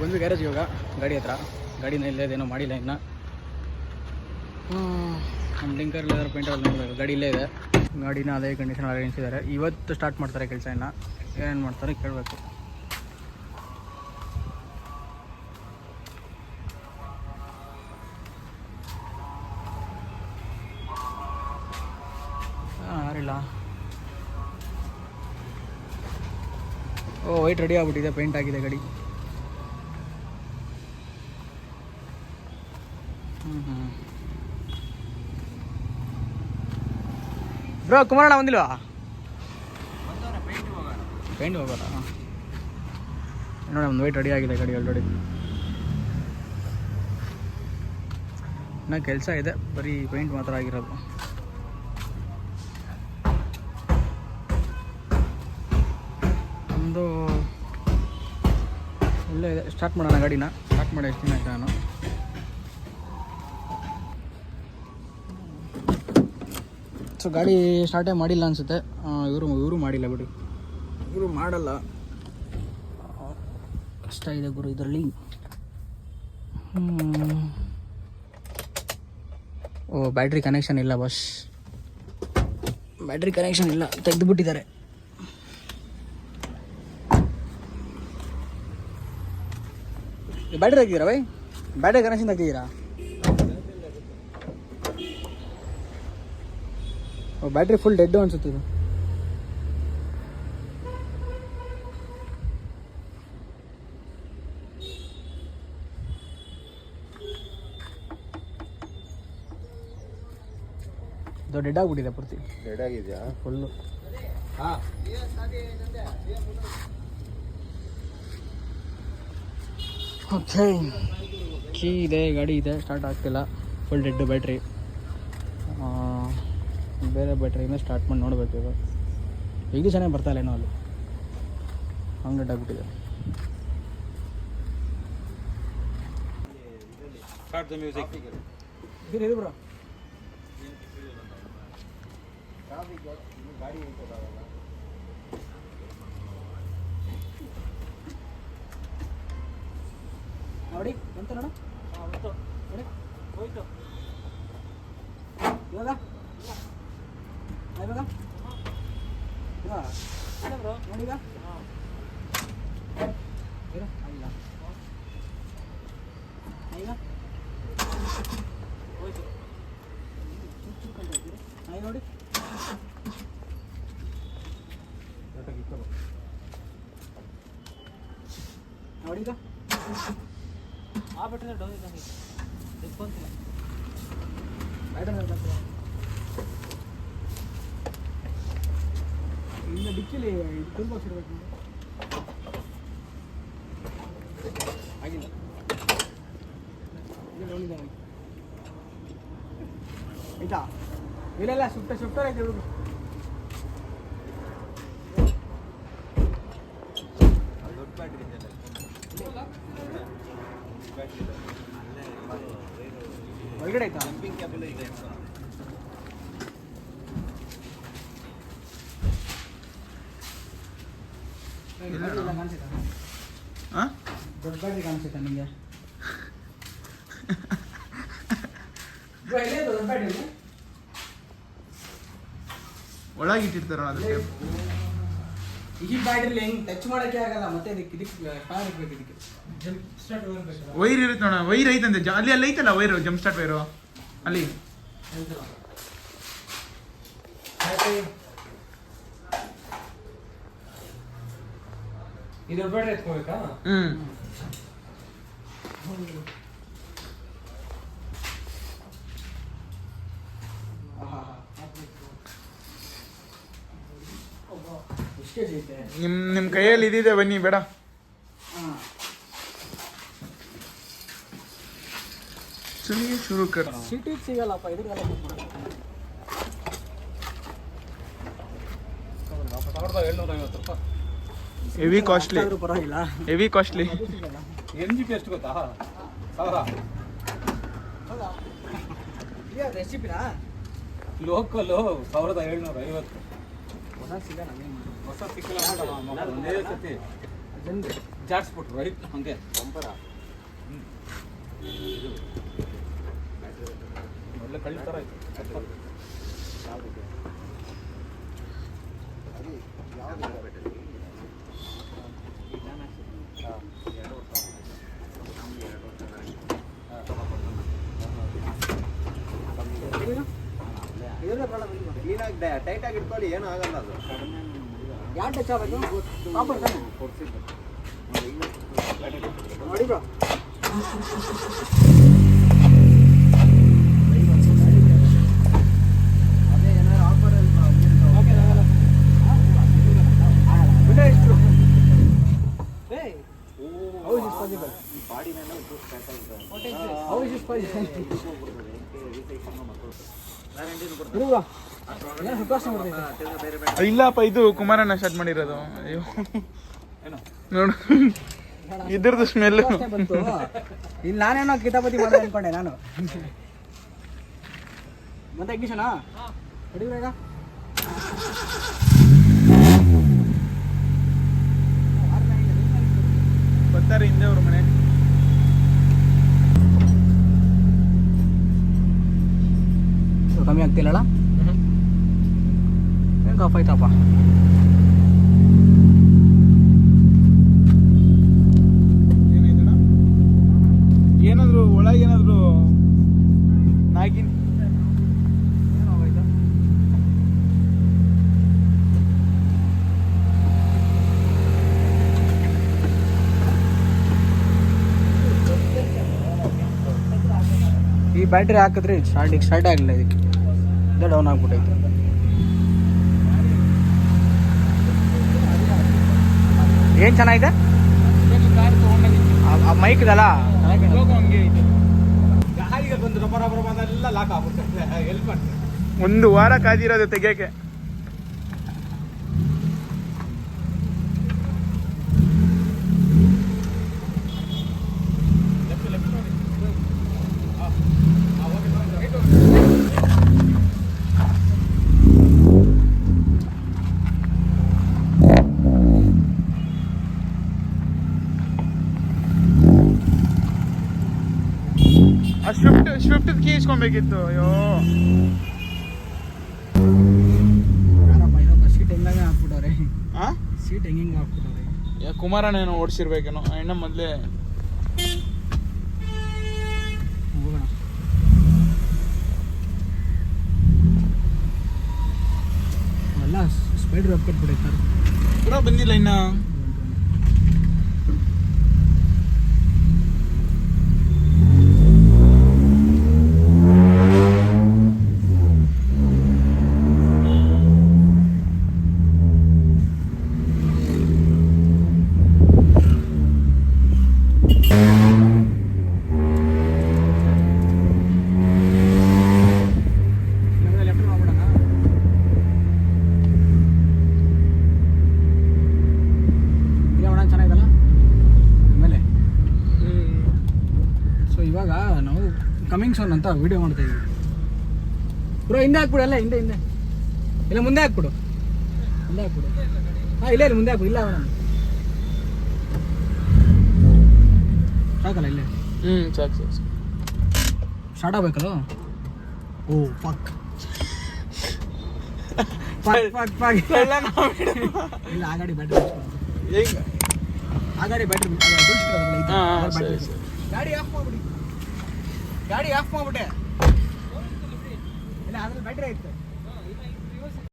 ಬಂದು ಗ್ಯಾರೇಜ್ ಇವಾಗ ಗಾಡಿ ಹತ್ರ. ಗಾಡಿನ ಇಲ್ಲೇದೇನೋ ಮಾಡಿಲ್ಲ ಇನ್ನು. ನಮ್ಮ ಲಿಂಕರ್ ಲೆದರ್ ಪೇಂಟ್ ಅಲ್ಲಿ ನೋಡಬೇಕು. ಗಾಡಿ ಇಲ್ಲೇ ಇದೆ. ಗಾಡಿನ ಅದೇ ಕಂಡೀಷನ್ ನಿಲ್ಸಿದ್ದಾರೆ. ಇವತ್ತು ಸ್ಟಾರ್ಟ್ ಮಾಡ್ತಾರೆ ಕೆಲಸ. ಇನ್ನು ಏನೇನು ಮಾಡ್ತಾರೆ ಕೇಳಬೇಕು. ಯಾರಿಲ್ಲ. ಓ ವೈಟ್ ರೆಡಿ ಆಗ್ಬಿಟ್ಟಿದೆ. ಪೇಂಟ್ ಆಗಿದೆ ಗಾಡಿ. ಬ್ರೋ ಕುಮಾರಣ್ಣ ಬಂದಿಲ್ವಾ? ಪೇಂಟ್ ಹೋಗೋಲ್ಲ. ನೋಡಿ ಒಂದು ವೈಟ್ ರೆಡಿ ಆಗಿದೆ ಗಾಡಿ ಆಲ್ರೆಡಿ. ಇನ್ನೂ ಕೆಲಸ ಇದೆ, ಬರೀ ಪೇಂಟ್ ಮಾತ್ರ ಆಗಿರೋದು. ಒಂದು ಒಳ್ಳೆ ಇದೆ. ಸ್ಟಾರ್ಟ್ ಮಾಡೋಣ ಗಾಡಿನ. ಸ್ಟಾರ್ಟ್ ಮಾಡಿ ಎಷ್ಟು ದಿನ ಆಯ್ತು ನಾನು. ಸೊ ಗಾಡಿ ಸ್ಟಾರ್ಟೇ ಮಾಡಿಲ್ಲ ಅನಿಸುತ್ತೆ. ಇವರು ಮಾಡಿಲ್ಲ ಬಿಡಿ. ಇವರು ಮಾಡಲ್ಲ. ಕಷ್ಟ ಇದೆ ಗುರು ಇದರಲ್ಲಿ. ಓ ಬ್ಯಾಟ್ರಿ ಕನೆಕ್ಷನ್ ಇಲ್ಲ ಬಸ್. ಬ್ಯಾಟ್ರಿ ಕನೆಕ್ಷನ್ ಇಲ್ಲ, ತೆಗೆದುಬಿಟ್ಟಿದ್ದಾರೆ. ಬ್ಯಾಟ್ರಿ ತೆಗ್ದಿರಾ ಬೈ? ಬ್ಯಾಟ್ರಿ ಕನೆಕ್ಷನ್ ತೆಗ್ದಿದ್ದೀರಾ? ಬ್ಯಾಟ್ರಿ ಫುಲ್ ಡೆಡ್ ಅನ್ಸುತ್ತೆ ಇದು. ಇದು ಡೆಡ್ ಆಗ್ಬಿಟ್ಟಿದೆ ಪೂರ್ತಿ. ಡೆಡ್ ಆಗಿದೆಯಾ ಫುಲ್ಲು? ಹಾಂ. ಓಕೆ, ಕೀ ಇದೆ, ಗಾಡಿ ಇದೆ, ಸ್ಟಾರ್ಟ್ ಆಗ್ತಿಲ್ಲ. Full dead battery. ಬೇರೆ ಬ್ಯಾಟ್ರಿಯಿಂದ ಸ್ಟಾರ್ಟ್ ಮಾಡಿ ನೋಡಬೇಕು ಇದು. ಈಗ ಚೆನ್ನಾಗಿ ಬರ್ತಾಯಿಲ್ಲ ಏನೋ ಅಲ್ಲಿ. ಹಂಗೆ ಡೆಡ್ ಆಗಿಬಿಟ್ಟಿದೆ. ಇದು ಬ್ರೋ ನೋಡಿ ಎಂತ ನೋಡ ಹೋಯ್ತು ಇವಾಗ ಇವಾಗ ಬ್ರೋ ನೋಡೀಗ ಆಗಿಲ್ಲ ಈಗ ಹೋಯ್ತು. ನೋಡಿ ನೋಡೀಗ ಆ ಬಿಟ್ಟರೆ ಡೌನ್ ಇದ್ದಂಗೆ ಎತ್ಕೊಂತಿಲ್ಲ. ಇನ್ನು ಡಿಕ್ಕಿಲಿ ತುಂಬ ಇರಬೇಕು. ಆಗಿಲ್ಲ ಡೌನ್ ಇದ್ದಂಗೆ ಆಯ್ತಾ? ಇಲ್ಲ ಸುಫ್ಟರ್ ಐತೆ ಹುಡುಗ. ಒಳಗಡೆ ಆಯ್ತಾ? ದೊಡ್ಡ ಬ್ಯಾಟ್ರಿ ಕಾಣಿಸುತ್ತಾ ನಿಮಗೆ? ಒಳಗಿಟ್ಟಿರ್ತಾರ ಅದಕ್ಕೆ. ಈ ಬ್ಯಾಟ್ರಿಲಿ ಹೆಂಗ್ ಟಚ್ ಮಾಡಕ್ಕೆ ಆಗಲ್ಲ. ಮತ್ತೆ ಇದಕ್ಕೆ ಫ್ಯಾನ್ ಇರ್ಬೇಕು. ಇದಕ್ಕೆ ಜಂಪ್ ಸ್ಟಾರ್ಟ್ ವೈರ್ ಇರುತ್ತೆ ನೋಡ. ವೈರ್ ಐತಂತೆ ಅಲ್ಲಿ ಐತಲ್ಲ ವೈರು, ಜಂಪ್ ಸ್ಟಾರ್ಟ್ ವೈರು ಅಲ್ಲಿ. ಇದು ಬ್ಯಾಟ್ರಿ ಎತ್ಕೋಬೇಕಾ? ನಿಮ್ಮ ಕೈಯಲ್ಲಿ ಇದಿದೆ, ಬನ್ನಿ ಬೇಡ. ಚಲಿಗೆ ಶುರು ಕರ್. ಸಿಟಿಗೆ ಸಿಗಲ್ಲಪ್ಪ ಇದಕ್ಕೆಲ್ಲ. Heavy costly. ಪರವಾಗಿಲ್ಲ, ಹೆವಿ ಕಾಸ್ಟ್ಲಿ. MGP ಎಷ್ಟು ಗೊತ್ತಾ? 1000. ರೆಸಿಪಿನಾ ಲೋಕಲ್ಲು 1750. ಹೊಸ ಸಿಗಲ್ಲ. ಒಂದೇ ಸತಿ ಜಾಡ್ಸ್ಬಿಟ್ರು ರೈಟ್ ಹಂಗೆ ಬಂಪರ ಒಳ್ಳೆ ಕಳ್ತಾರ ಆಯ್ತು. ಕ್ಲೀನಾಗಿ ಟೈಟಾಗಿ ಇಟ್ಕೊಳ್ಳಿ, ಏನೂ ಆಗಲ್ಲ ಅದು. ಯಾವ ಟಚ್ ಆಗಬೇಕು ಕಾಪರ್ ತಾನೆ ಕೊಡ್ಸಿದ್ದು ನೋಡಿ ಬ್ರೋ. ಅದೇ ಏನಾದ್ರು ಆಫರ್ ಇಲ್ಲಪ್ಪ, ಇದು ಕುಮಾರಣ್ಣ ಸ್ಟಾರ್ಟ್ ಮಾಡಿರೋದು. ಅಯ್ಯೋ ನೋಡು ಇದ್ರದ್ದು ಸ್ಮೆಲ್ ಬಂತು. ಇಲ್ಲಿ ನಾನೇನೋ ಕಿತಾಪತಿ ಮಾಡೋದು ಅನ್ಕೊಂಡೆ ನಾನು. ಮತ್ತೆ ಎಗ್ಗಿಸೋಣ ಹೊಡಿಬೇಕ. ಬರ್ತಾರೆ ಹಿಂದೆ ಅವ್ರ ಮನೆ. ಕಮ್ಮಿ ಆಗ್ತಿಲ್ಲಲ್ಲ, ಹೆಂಗೆ ಆಫ್ ಆಯ್ತಪ್ಪ. ಏನಾದ್ರು ಒಳಗೆ ಏನಾದ್ರು ನಾಗಿನ್ ಈ ಬ್ಯಾಟ್ರಿ ಹಾಕಿದ್ರೆ ಸ್ಟಾರ್ಟ್ ಆಗಲಿಲ್ಲ, ಇದಕ್ಕೆ ಇದು ಡೌನ್ ಆಗ್ಬಿಟ್ಟೈತೆ. ಏನು ಚೆನ್ನಾಗಿದೆ ಆ ಮೈಕ್ದಲ್ಲ, ಹಂಗೆ ಐತೆ. ಗಾಡಿಗೆ ಬಂದು ರಬ್ಬರ ಬಂದೆಲ್ಲ ಲಾಕ್ ಆಗ್ಬಿಡ್ತಾರೆ. ಎಲ್ಲಿ ಮಾಡ್ತಾರೆ? ಒಂದು ವಾರ ಕಾದಿರೋದು ತೆಗಿಯಕ್ಕೆ. ಆ ಸ್ವಿಫ್ಟ್ ಕೀ ಇಸ್ಕೊಬೇಕಿತ್ತು. ಅಯ್ಯೋ ಯಾರಪ್ಪ ಇದೊಂದು ಸೀಟ್ ಹೆಂಗೆ ಹಾಕ್ಬಿಟ್ಟವ್ರೆ, ಆ ಸೀಟ್ ಹೆಂಗೆ ಹಾಕ್ಬಿಟ್ಟವ್ರೆ. ಕುಮಾರಣ್ಣ ಏನೋ ಓಡಿಸಿರ್ಬೇಕೇನೋ ಅಣ್ಣ ಮೊದಲೇ. ಹೋಗೋಣ. ಅವೆಲ್ಲ ಸ್ಪೈಡರ್ ವೆಬ್ ಕಟ್ಬಿಟ್ಟೈತಾರೆ. ಕೂಡ ಬಂದಿಲ್ಲ ಇನ್ನ. ನಾವು ಕಮಿಂಗ್ ಸೋನ್ ಅಂತ ವಿಡಿಯೋ ಮಾಡ್ತಾ ಇದೀವಿ ಬ್ರೋ. ಹಿಂದೆ ಹಾಕ್ಬಿಡು, ಎಲ್ಲ ಹಿಂದೆ ಇಲ್ಲ ಮುಂದೆ ಹಾಕ್ಬಿಡು, ಹಾಂ ಇಲ್ಲೇ ಮುಂದೆ ಹಾಕ್ಬಿಡು. ಇಲ್ಲ ಅವನ ಸಾಕಲ್ಲ ಇಲ್ಲೇ ಸಾಕು ಸ್ಟಾರ್ಟ್ ಆಗಬೇಕಲ್ಲ. ಓ ಫಕ್ ಇಲ್ಲ, ಆ ಗಾಡಿ ಬ್ಯಾಟ್ರಿ ಗಾಡಿ ಆಫ್ ಮಾಡ್ಬಿಟ್ಟೆ. ಇಲ್ಲ ಅದ್ರಲ್ಲಿ ಬ್ಯಾಟ್ರಿ ಐತೆ.